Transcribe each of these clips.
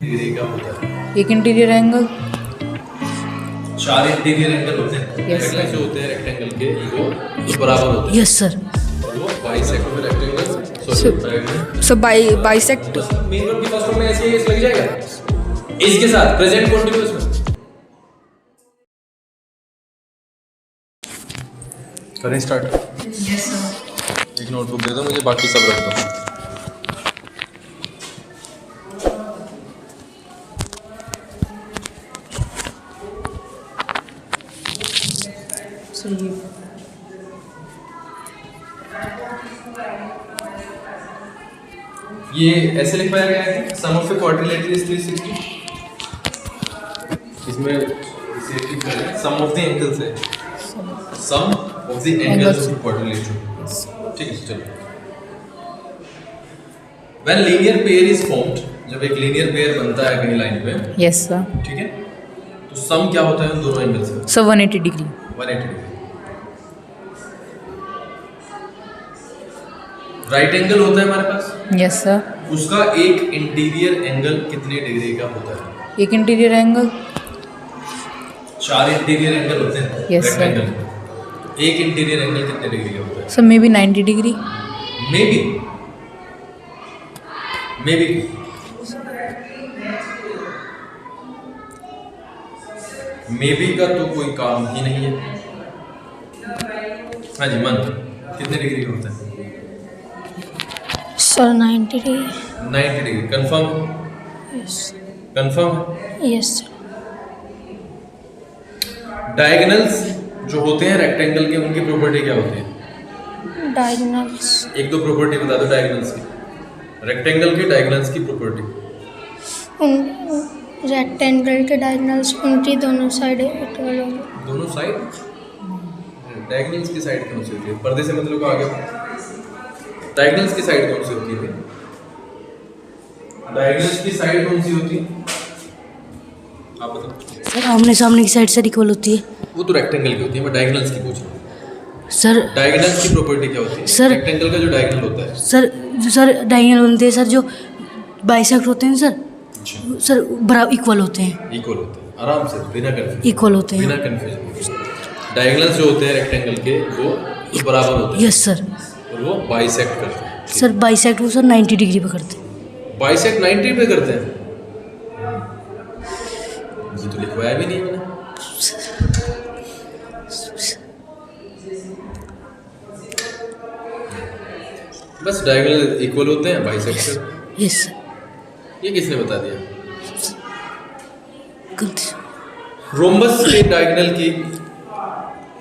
Degree का होता है। एक इंटीरियर एंगल। 4 इंटीरियर एंगल होते हैं। Yes, sir. ऐसे होते हैं रेक्टेंगल के वो बराबर होते हैं। Yes sir. वो बाइसेक्ट में rectangle so bisect main verb की फर्स्ट फॉर्म में ऐसे ही लग जाएगा इसके साथ प्रेजेंट कंटीन्यूअस में। करें स्टार्ट। Yes sir. एक नोटबुक दे दो मुझे, बाकी सब रख दो। ये ऐसे लिखवाया गया है कि सम ऑफ द क्वाड्रिलेटरल इज 360। इसमें इसे ठीक करें, सम ऑफ द एंगल्स है, sum of the angles of quadrilateral. ठीक है चलो। When linear pair is formed, जब एक लीनियर पेयर बनता है कहीं लाइन पे, यस सर। ठीक है, तो सम क्या होता है उन दोनों एंगल्स का? Sir 180 degree. 180 degree. Right angle होता है हमारे पास, यस सर। उसका एक इंटीरियर एंगल कितने डिग्री का होता है? एक इंटीरियर एंगल। 4 इंटीरियर एंगल होते हैं Yes, sir. रेक्टेंगल। एक इंटीरियर एंगल कितने डिग्री का होता है? Sir may be 90 degree. May be का तो कोई काम ही नहीं है। हाँ जी मन, कितने डिग्री का होता है? Sir 90 degree. 90 degree. Confirm? Yes. Confirm? Yes sir. Diagonals जो होते हैं रेक्टेंगल के, उनकी प्रॉपर्टी क्या होती है? डायगोनल्स। एक दो प्रॉपर्टी बता दो डायगोनल्स की, रेक्टेंगल के डायगोनल्स की प्रॉपर्टी। उन रेक्टेंगल के डायगोनल्स उनकी दोनों साइड इक्वल होंगे। दोनों साइड? डायगोनल्स की साइड कौन सी होती है? पर्दे से मतलब को आगे, डायगोनल्स की साइड कौन सी होती है? डायगोनल्स की साइड कौन सी होती है आप बताओ। सर आमने सामने की साइड सर इक्वल होती है। वो तो रेक्टेंगल की होती है, मैं डायगोनल्स की पूछ रहा हूँ। सर डायगोनल्स की प्रॉपर्टी क्या होती है? सर रेक्टेंगल का जो डायगोनल होता है सर डायगोनल बनते हैं सर, जो बाइसेक्ट होते हैं सर, अच्छा सर बराबर इक्वल होते हैं। इक्वल होते हैं, आराम से बिना कंफ्यूजन। इक्वल होते हैं। बिना कंफ्यूजन। डायगोनल्स जो होते हैं रेक्टेंगल के वो तो बराबर होते हैं यस सर। और वो बाइसेक्ट करते हैं। सर बाइसेक्ट वो सर 90 डिग्री पे करते हैं। बाइसेक्ट 90 पे करते हैं? ये तो लिखवाया भी नहीं मैंने। बस डायगोनल इक्वल होते हैं, बाइसेक्ट करते हैं। Yes sir. ये किसने बता दिया? गलती। रोम्बस के डायगोनल की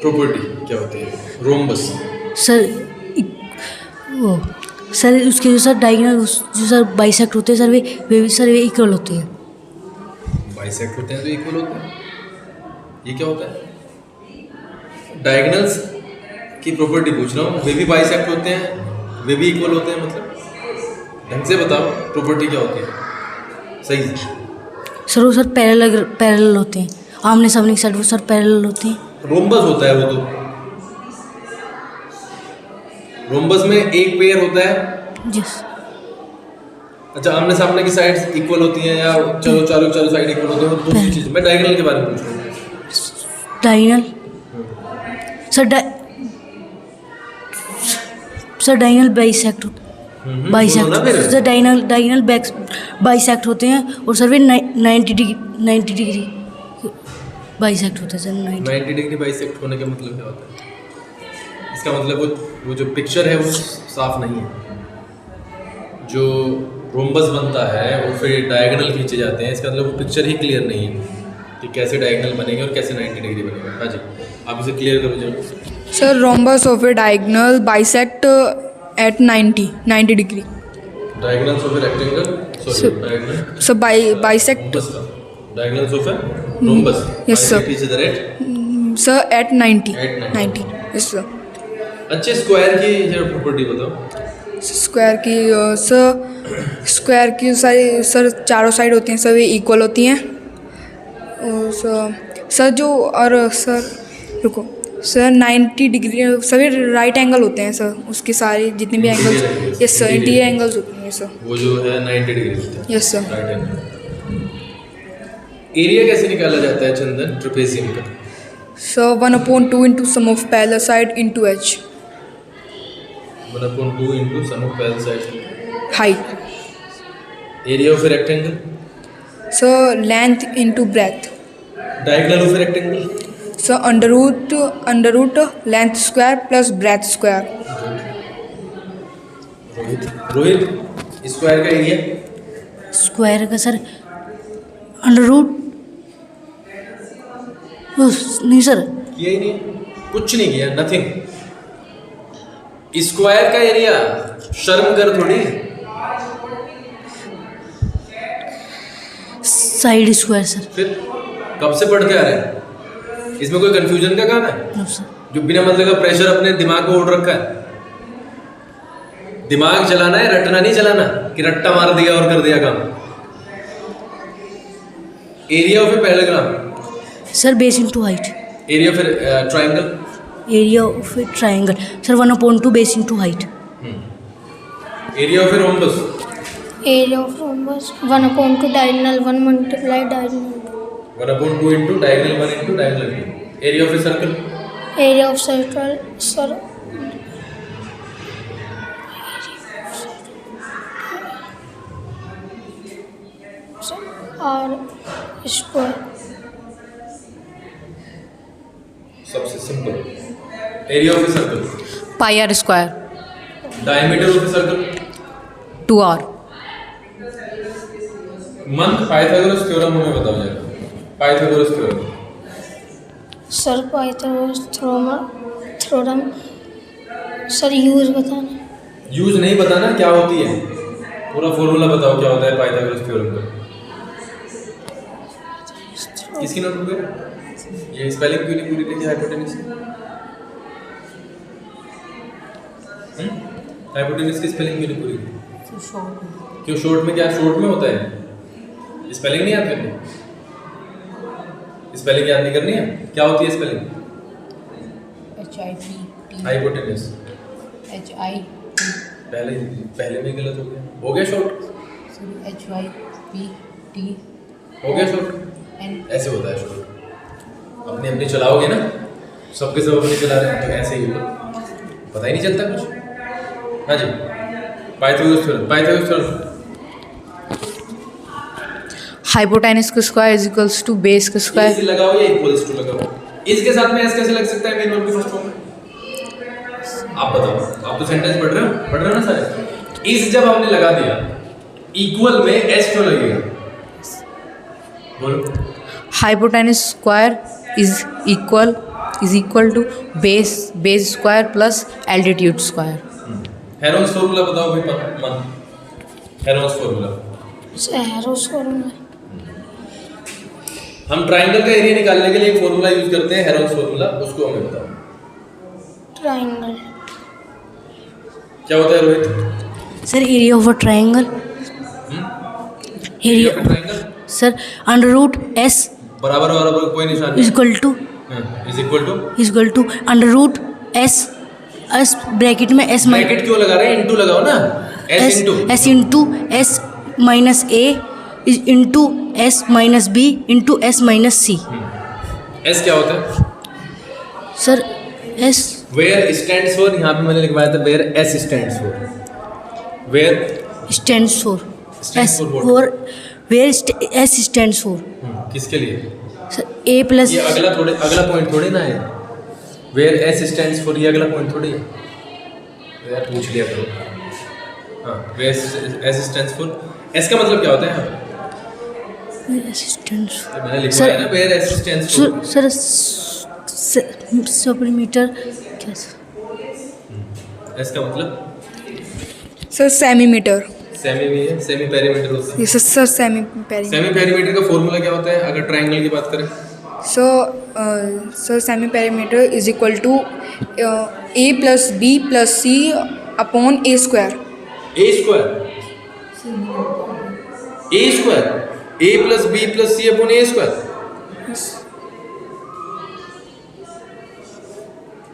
प्रॉपर्टी क्या होती है? रोम्बस सर वो सर उसके जो सर डायगोनल जो सर बाइसेक्ट होते हैं सर, वे इक्वल होते हैं। बाइसेक्ट होते हैं तो इक्वल होते हैं। ये क्या होता है? डायगोनल्स की प्रॉपर्टी पूछ रहा हूँ, वे भी बाइसेक्ट होते हैं, वे भी इक्वल होते हैं, मतलब ढंग से बताओ प्रॉपर्टी क्या होती है सही से। सर वो सर पैरेलल होते हैं, आमने सामने की साइड वो सर पैरेलल होते हैं। रोम्बस होता है वो तो, रोम्बस में एक पेयर होता है। यस। अच्छा आमने सामने की साइड्स इक्वल होती हैं या चलो साइड इक्वल होते हैं, वो दूसरी चीज। मैं डायगोनल के बारे में पूछ रहा हूँ। डायगोनल सर डायगोनल बाइसेक्ट बोलो ना फिर। सर डायगोनल बाइसेक्ट होते हैं और सर वे 90 डिग्री बाइसेक्ट होते हैं सर। 90 डिग्री बाइसेक्ट होने का मतलब क्या होता है? इसका मतलब वो जो पिक्चर है वो साफ नहीं है। जो रोम्बस बनता है वो फिर डायगोनल खींचे जाते हैं, इसका मतलब वो पिक्चर ही क्लियर नहीं है कि कैसे डायगोनल बनेंगे और कैसे 90 डिग्री बनेगा। हाँ जी आप इसे क्लियर करो जरा। Sir rhombus of a diagonal bisect at 90 degree. Diagonals of a rectangle, sorry diagonal sir bisect diagonals of a rhombus. Yes, sir. Is the rate sir at 90। At 90. Yes sir. अच्छे square की जरा property बताओ। Square की square की सारी sir चारों side होती हैं सर, वे इक्वल होती हैं। और सर जो और सर रुको सर 90 डिग्री सभी राइट एंगल होते हैं सर, उसके सारे जितने भी angles. Yes sir, interior angles होते हैं सर। वो जो है 90 डिग्री होता है। Yes sir. Right angle. Area कैसे निकाला जाता है चंदन ट्रेपेजियम का? So 1/2 into sum of parallel side into h 1/2 into sum of parallel sides. height. Area of rectangle? So length into breadth. Diagonal of rectangle? So under root length square plus breadth square. Rohit square का area? Square का sir under root नहीं sir, किया ही नहीं, कुछ नहीं किया, nothing. Square का area शर्म कर थोड़ी। Side square sir. फिर कब से पढ़ते आ रहे हैं? इसमें कोई कंफ्यूजन का काम है? No sir. जो बिना मतलब का प्रेशर अपने दिमाग को उड़ रखा है। दिमाग चलाना है, रटना नहीं चलाना कि रट्टा मार दिया और कर दिया काम। Area of a parallelogram? Sir base into height. Area फिर triangle? Area of a triangle sir 1/2 base into height. Area of a rhombus? Area of rhombus 1/2 diagonal 1 multiply diagonal 1/2 into diagonal 1 into diagonal 2. Area of a circle? area of circle sir r square सबसे simple. Area of a circle? pi r square diameter of a circle? 2r month Pythagoras theorem हमें बताओ जरा। Pythagoras theorem? sir Pythagoras theorem sir use बताना। Use नहीं बताना, क्या होती है पूरा फॉर्मूला बताओ, क्या होता है पाइथागोरस थ्योरम का? किसकी नोटबुक है ये? स्पेलिंग क्यों नहीं पूरी लिखी हाइपोटेन्यूज? हाइपोटेन्यूज की स्पेलिंग क्यों नहीं पूरी? क्यों शॉर्ट में? क्या शॉर्ट में होता है? स्पेलिंग नहीं आती है? स्पेलिंग याद नहीं करनी है? क्या होती है स्पेलिंग? हाइपोटेन्यूज। पहले में गलत हो गया। हो गया शॉर्ट? हो गया शॉर्ट? ऐसे होता है शॉर्ट। अपनी अपनी चलाओगे ना, सबके सब अपनी चला रहे हैं तो ऐसे ही होगा, पता ही नहीं चलता कुछ। हाँ जी, Pythagoras theorem. Pythagoras theorem? hypotenuse का square is equals to base का स्क्वायर। इस लगाओ या इक्वल्स टू लगाओ? इसके साथ में एस कैसे लग सकता है मेन वर्ब की फर्स्ट फॉर्म में? आप बताओ, आप तो सेंटेंस पढ़ रहे हो ना सारे। इस जब हमने लगा दिया, इक्वल में एस क्यों लगेगा? बोलो। hypotenuse square is equal to base square plus altitude square. Heron's formula बताओ भाई मन। Heron's formula? हेरोस फॉर्मूला हम ट्रायंगल का एरिया निकालने के लिए एक फॉर्मूला यूज करते हैं, हेरोन्स फॉर्मूला, उसको हमें बताओ। ट्राइंगल क्या होता है Rohit? Sir area of a triangle area triangle sir under root s बराबर कोई निशान is equal to under root s bracket में एस ब्रैकेट क्यों लगा रहे हैं? इनटू लगाओ ना। S into s minus a into s minus b into s minus c. S क्या होता है? Sir s where stands for, यहाँ पे मैंने लिखवाया था where S stands for. Where stands for Stands for what? Where S stands for किसके लिए? सर ए प्लस ये अगला पॉइंट थोड़ी ना है। वेयर एस स्टैंड्स फॉर ये अगला पॉइंट थोड़ी है यार, पूछ लिया करो। हाँ, where S stands for, S का मतलब क्या होता है यहाँ पे? असिस्टेंट तो मैंने लिखवाया ना where S stands for. Sir सप्लीमीटर क्या सर? एस का मतलब सर सेमीमीटर। सेमी भी है, सेमी पेरीमीटर होता है। ये sir semi perimeter. Semi perimeter का फॉर्मूला क्या होता है अगर ट्रायंगल की बात करें? Sir semi perimeter is equal to A plus B plus C upon A square. A square A plus B plus C upon A square.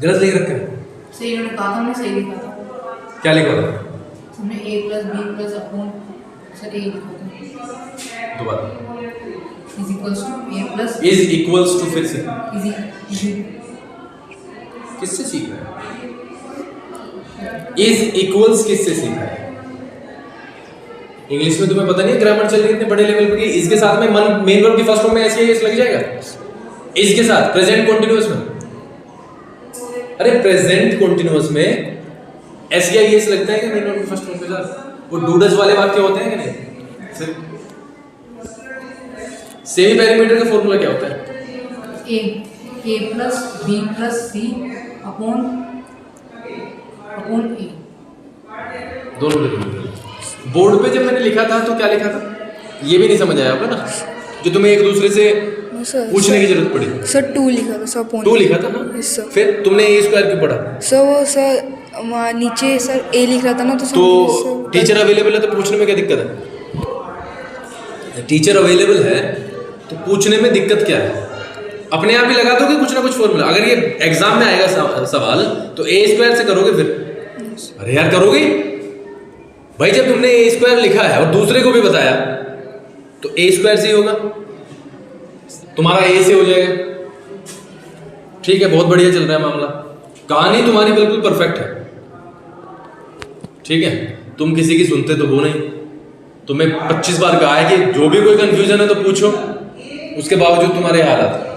गलत लिख रखा है? सही उन्होंने कहा था, हमने सही लिखा था। क्या लिखा था? हमने a plus B plus upon sir a लिखा था। दोबारा is equals to a plus is equals to, फिर से is किससे सीख रहा है? इज इक्वल्स किससे सीखा है? इंग्लिश में तुम्हें पता नहीं है, ग्रामर चल रही है इतने बड़े लेवल पे, इसके साथ में मेन वर्ब की फर्स्ट फॉर्म में ऐसे ही लग जाएगा, इसके साथ प्रेजेंट कॉन्टिन्यूअस में। अरे प्रेजेंट कॉन्टिन्यूअस में एस या एस लगता है कि मेन वर्ब की फर्स्ट फॉर्म के साथ? वो डूडस वाले वाक्य होते हैं कि नहीं? सेमी पैरामीटर का फॉर्मूला क्या होता है? a plus b plus c upon a। दोनों लिखो। बोर्ड पे जब मैंने लिखा था तो क्या लिखा था, ये भी नहीं समझ आया होगा ना, जो तुम्हें एक दूसरे से सर पूछने की जरूरत पड़ी। सर 2 लिखा था सर, अपॉन 2 लिखा था ना, यस सर। फिर तुमने ए स्क्वायर क्यों पढ़ा? सर वो सर वहाँ नीचे सर ए लिख रहा था ना, तो तो सर टीचर अवेलेबल है तो पूछने में क्या दिक्कत है? टीचर अवेलेबल है तो पूछने में दिक्कत क्या है? अपने आप ही लगा दोगे कुछ ना कुछ फॉर्मूला। अगर ये एग्जाम में आएगा सवाल तो ए स्क्वायर से करोगे फिर? अरे यार करोगे भाई, जब तुमने ए स्क्वायर लिखा है और दूसरे को भी बताया तो ए स्क्वायर से ही होगा, तुम्हारा ए से हो जाएगा। ठीक है, बहुत बढ़िया चल रहा है मामला, कहानी तुम्हारी बिल्कुल परफेक्ट है। ठीक है, तुम किसी की सुनते तो हो नहीं, तुम्हें 25 बार कहा है कि जो भी कोई कंफ्यूजन है तो पूछो, उसके बावजूद तुम्हारे हालात